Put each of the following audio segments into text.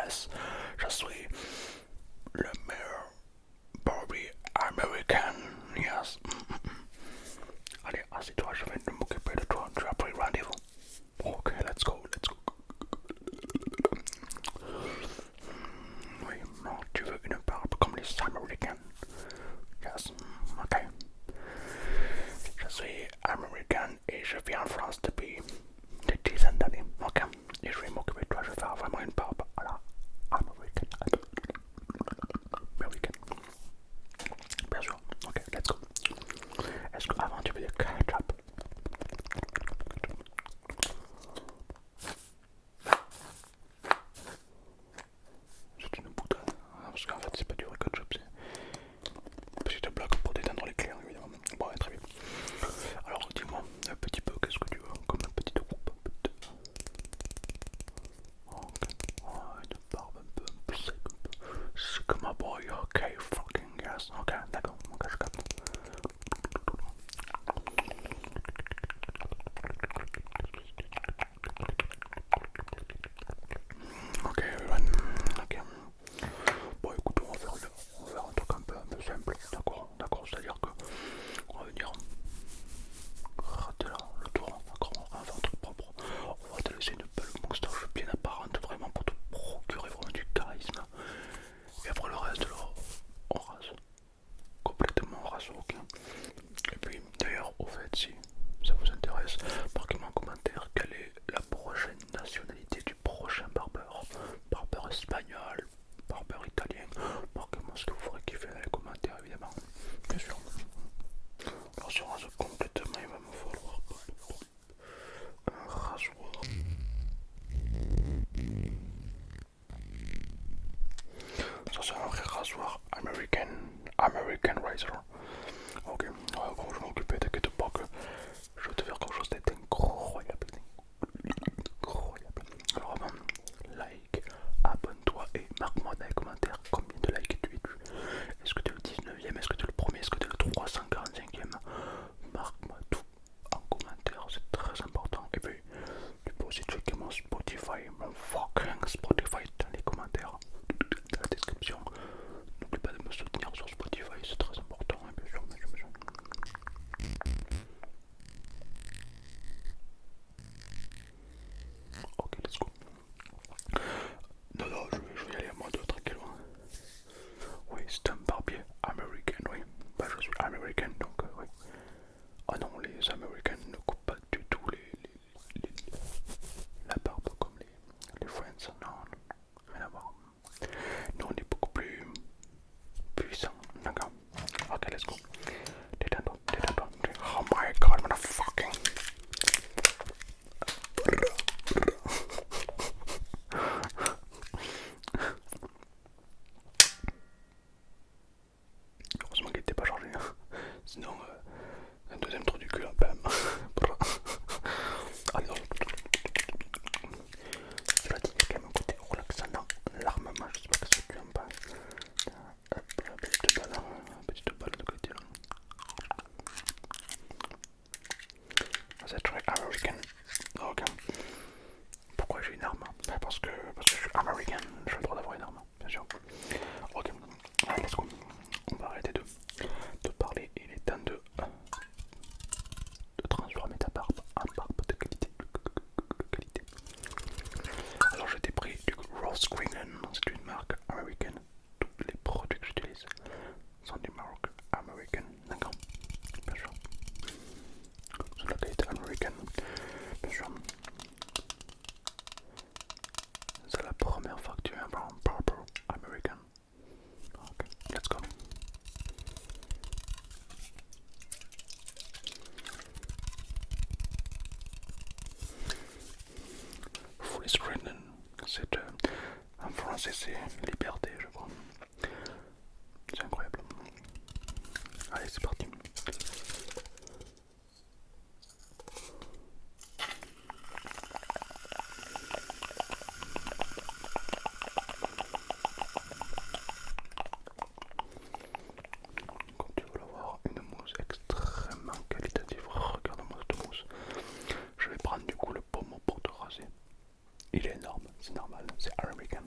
yes, je suis le meilleur Barbie américain, yes. Allez, assieds-toi, je vais m'occuper de toi, tu as pris rendez-vous. Ok, let's go, let's go. Oui, non, tu veux une barbe comme les Américains. Yes, ok. Je suis américain et je vis en France depuis des dizaines d'années, ok. Et je vais m'occuper de toi, je vais faire vraiment une barbe à la américaine. Américaine. Bien sûr, ok, let's go. Est-ce que avant tu veux dire ketchup? C'est une bouteille, parce qu'en fait c'est pas du vrai ketchup, c'est petite blague pour détendre les clients évidemment. Bon, ouais, très bien. Alors dis-moi un petit peu, qu'est-ce que tu veux comme un petit groupe? Ok, ouais, une barbe un peu sec, c'est ma boy, ok, fucking yes, ok, d'accord, ok, je capte. Ok, ok. Bon écoute, on va faire un truc un peu simple, d'accord, d'accord, c'est-à-dire que on va venir rater le tour, d'accord, on va faire un truc propre, on va te laisser une belle moustache bien apparente, vraiment pour te procurer vraiment du charisme, et après le reste là, on rase, complètement rase, ok. Et puis d'ailleurs, au fait, si ça vous intéresse, marquez-moi en commentaire quelle est la prochaine nationalité du prochain barbeur. Barbeur espagnol, barbeur italien. Marquez-moi ce que vous ferez kiffer dans les commentaires, évidemment. Bien sûr. Alors si on rase complètement, il va me falloir un rasoir. Ça c'est un vrai rasoir American Razor. Ok, bon, je m'occupe, t'inquiète pas que je vais te faire quelque chose d'incroyable. Incroyable. Alors avant, like, abonne-toi et marque-moi dans les commentaires combien de likes tu es. Est-ce que tu es le 19ème, est-ce que tu es le premier, est-ce que tu es le 345ème? Marque-moi tout en commentaire, c'est très important. Et puis, tu peux aussi checker mon Spotify, mon fucking Spotify dans les commentaires, dans la description. N'oublie pas de me soutenir sur Spotify, c'est très important, hein, bien sûr, bien sûr, bien sûr. Ok, let's go. Non, non, je vais y aller à moi de tranquillement. Oui, c'est un barbier américain, oui. Bah, je suis américain, donc oui. Ah non, les Américains ne coupent pas du tout la barbe comme les Friends, non, rien à voir. Nous, on est beaucoup plus puissants, d'accord. Ok, let's go. Détends-toi, détends-toi. Oh my god, motherfucking. Heureusement qu'il n'était pas chargé, hein. Sinon, un deuxième trou du cul, hein, bam. Allez, cela dit, il y a quand même un côté relaxant dans l'armement, je sais pas ce que tu en penses. Hop, la petite balle de côté là. C'est très américain. Ok. Pourquoi j'ai une arme? Parce que je suis américain, j'ai le droit d'avoir une arme, bien sûr. Ok, allez, let's go. On va arrêter de parler, il est temps de transformer ta barbe en barbe de qualité. Alors je t'ai pris du Rose Greenland, c'est une marque américaine. Tous les produits que j'utilise sont des marques américaines, d'accord? Bien sûr. C'est de la qualité américaine, bien sûr. C'est la première fois que tu viens voir un barber américain. Ok, let's go. Free Screening, c'est en français c'est liberté, je crois. C'est incroyable. Allez, c'est parti. Quand tu veux avoir une mousse extrêmement qualitative, regarde-moi cette mousse. Je vais prendre du coup le pommeau pour te raser. Il est énorme, c'est normal, c'est américain.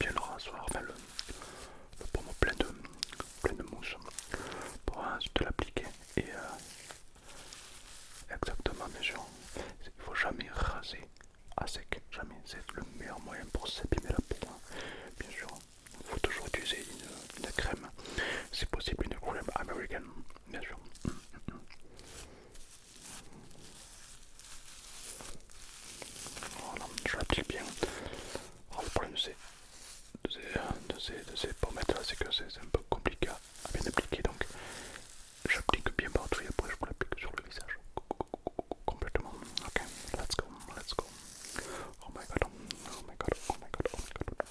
j'ai le rasoir, enfin le pommeau plein de mousse pour ensuite l'appliquer. Et exactement, bien sûr, il faut jamais raser à sec, jamais, c'est le meilleur moyen pour s'abîmer la peau, hein. Bien sûr, il faut toujours utiliser une crème, si possible une crème américaine, bien sûr. Voilà, je l'applique bien. Alors, le problème de ces pommettes là, c'est que c'est un peu compliqué à bien appliquer, donc j'applique bien partout et après je vous l'applique sur le visage complètement. Ok, let's go, let's go. Oh my god, oh my god, oh my god, oh my god.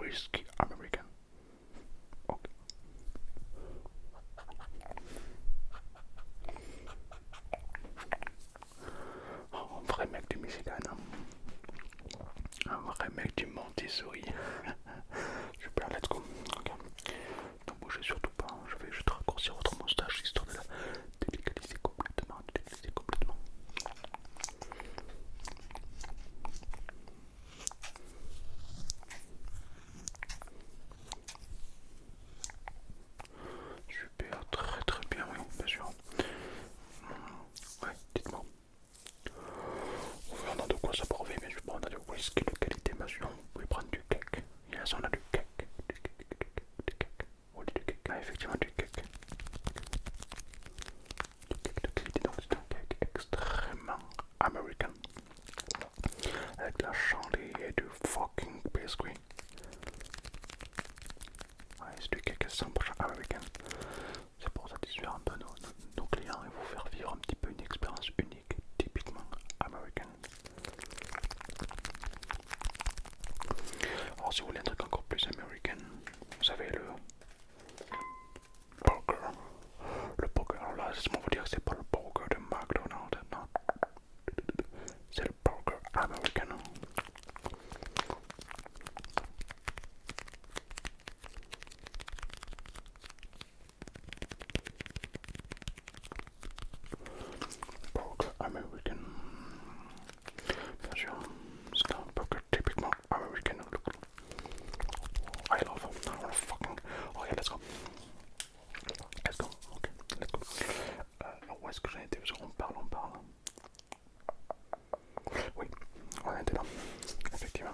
whisky américain. Ok. Oh, un vrai mec du Michigan. Hein. Un vrai mec du Montessori. Super, let's go. Okay. Ne bougez surtout pas. Je vais juste raccourcir votre moustache histoire de la délicatiser complètement. Super, très bien, oui, bien sûr. Ouais, dites-moi. On a de quoi s'abreuver, mais je on a du whisky de qualité, bien sûr. Vous pouvez prendre du cake. Yes, on a du cake. Du cake. Oui, du cake. Ah, effectivement, du cake. Du cake de qualité, donc c'est un cake extrêmement américain. Avec de la chantilly et du fucking biscuit. Ouais, c'est du cake 100% américain. C'est pour satisfaire un peu nos clients et vous faire vivre un petit peu une expérience unique, typiquement américaine. Alors si vous voulez un truc encore plus américain, vous savez le burger. Le burger, alors là, laisse-moi vous dire que c'est pas le burger de McDonald's, non. C'est le burger américain. Burger américain. Bien sûr, c'est un burger typiquement américain. I love it. I wanna fucking... Oh yeah, let's go. Let's go. Ok, let's go. Où est-ce que j'en étais? On parle. Oui, on était là. Effectivement.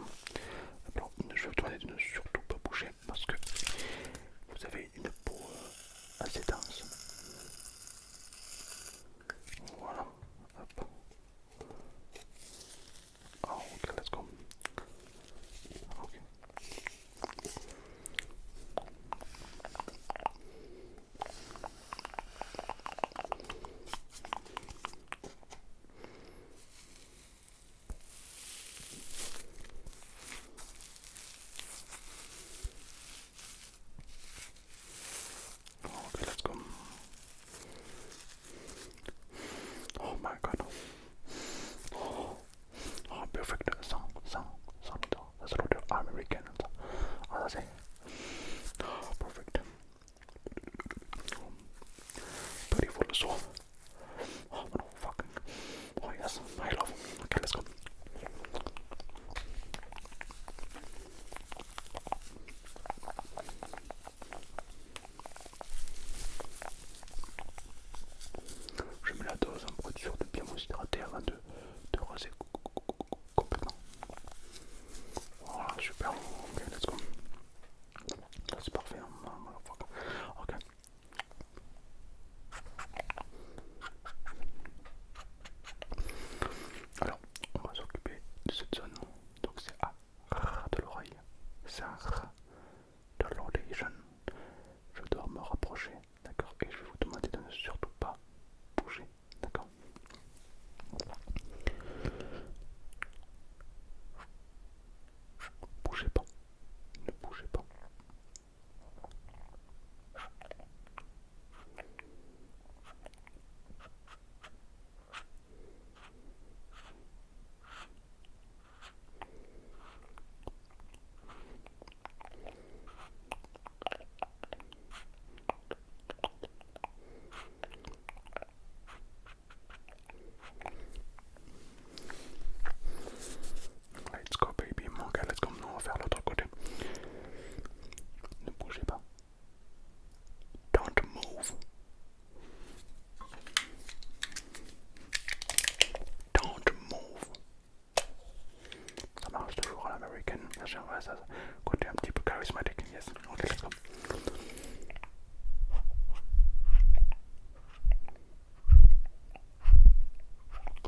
Alors, je vais vous demander de ne surtout pas bouger parce que vous avez une peau assez dense. Voilà. Hop. Oh, ok, let's go. Ok. Okay, let's go. Oh my god. Oh, perfect. Sans l'odeur. C'est l'odeur américaine. Ah, ça c'est. Oh, perfect. Beautiful as well. Oh, no, fucking. Oh, yes. I love. Okay, let's go. Je mets la dose pour être sûr de bien vous hydrater avant de raser complètement. Voilà, super. Ok, let's go. Là, c'est parfait. Ok. Alors, on va s'occuper de cette zone. Donc, c'est à de l'oreille. C'est un de l'audition. Je dois me rapprocher, d'accord? Et je vais vous demander de ne surtout pas bouger, d'accord? Bougez pas, ne bougez pas. Let's go baby, ok, let's go, on va faire l'autre côté. Ne bougez pas. Don't move. Don't move. Ça marche toujours à l'américaine, bien sûr, ouais, ça côté un petit peu charismatique, yes. Ok, let's go.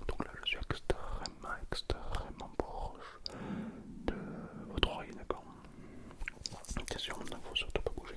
Donc là, je suis extrêmement proche de votre oreille, d'accord? Bien sûr, il ne faut surtout pas bouger.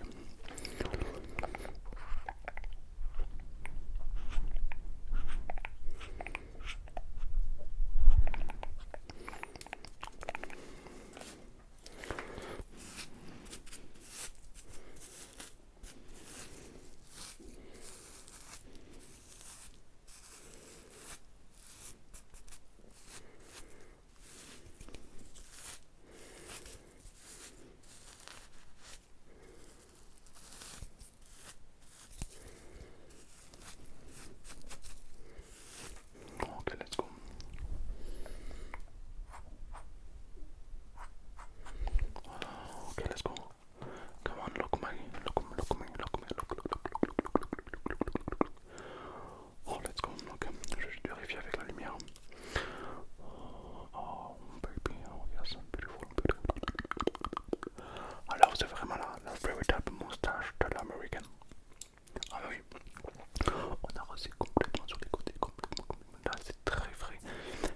raser complètement sur les côtés, complètement. Là c'est très frais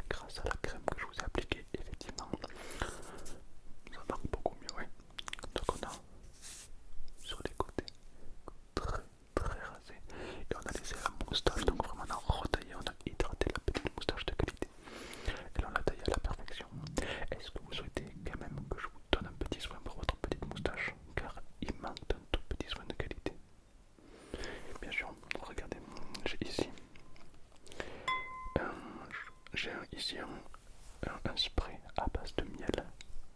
grâce à la crème que je vous ai appliquée. Effectivement, ça marque beaucoup mieux, ouais. Donc on a sur les côtés très très rasé et on a laissé la moustache, donc vraiment on a retaillé, on a hydraté la petite moustache de qualité et là on l'a taillé à la perfection. Est-ce que vous souhaitez quand même que je vous donne un petit soin pour votre petite moustache, car il manque d'un tout petit soin de qualité? Bien sûr, regardez, j'ai ici un spray à base de miel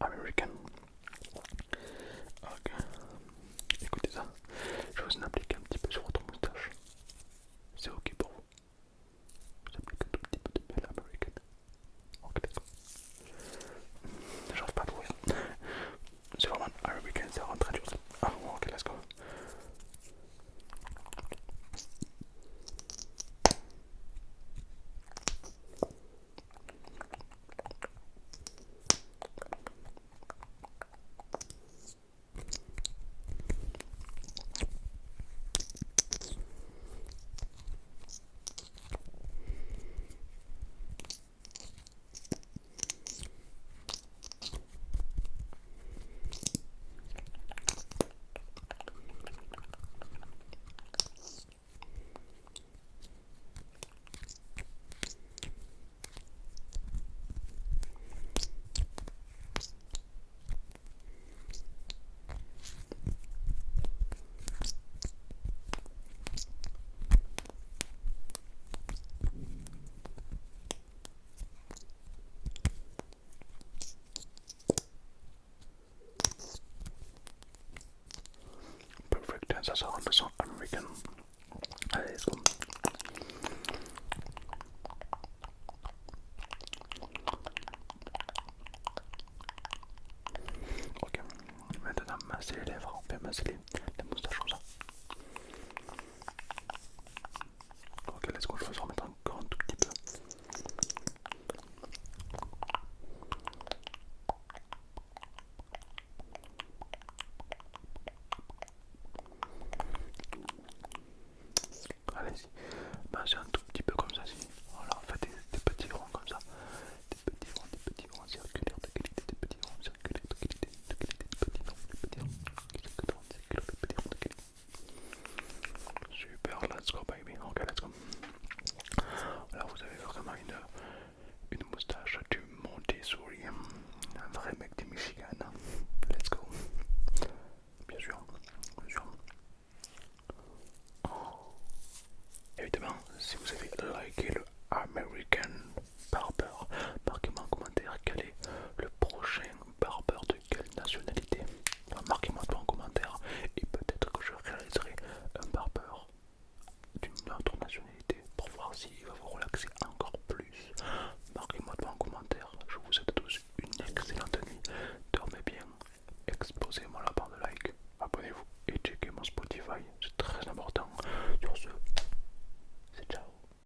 American. Ok. Écoutez ça, je vais vous en appliquer un petit peu sur votre moustache. C'est ok pour vous? Je vous applique un tout petit peu de miel American. Ok, d'accord. J'arrive pas à l'ouvrir. C'est vraiment American, ça rentre dur. Ah, ok, let's go. Perfect, ça sort le son American. Allez, let's go. Ok, maintenant masser les lèvres, on fait masser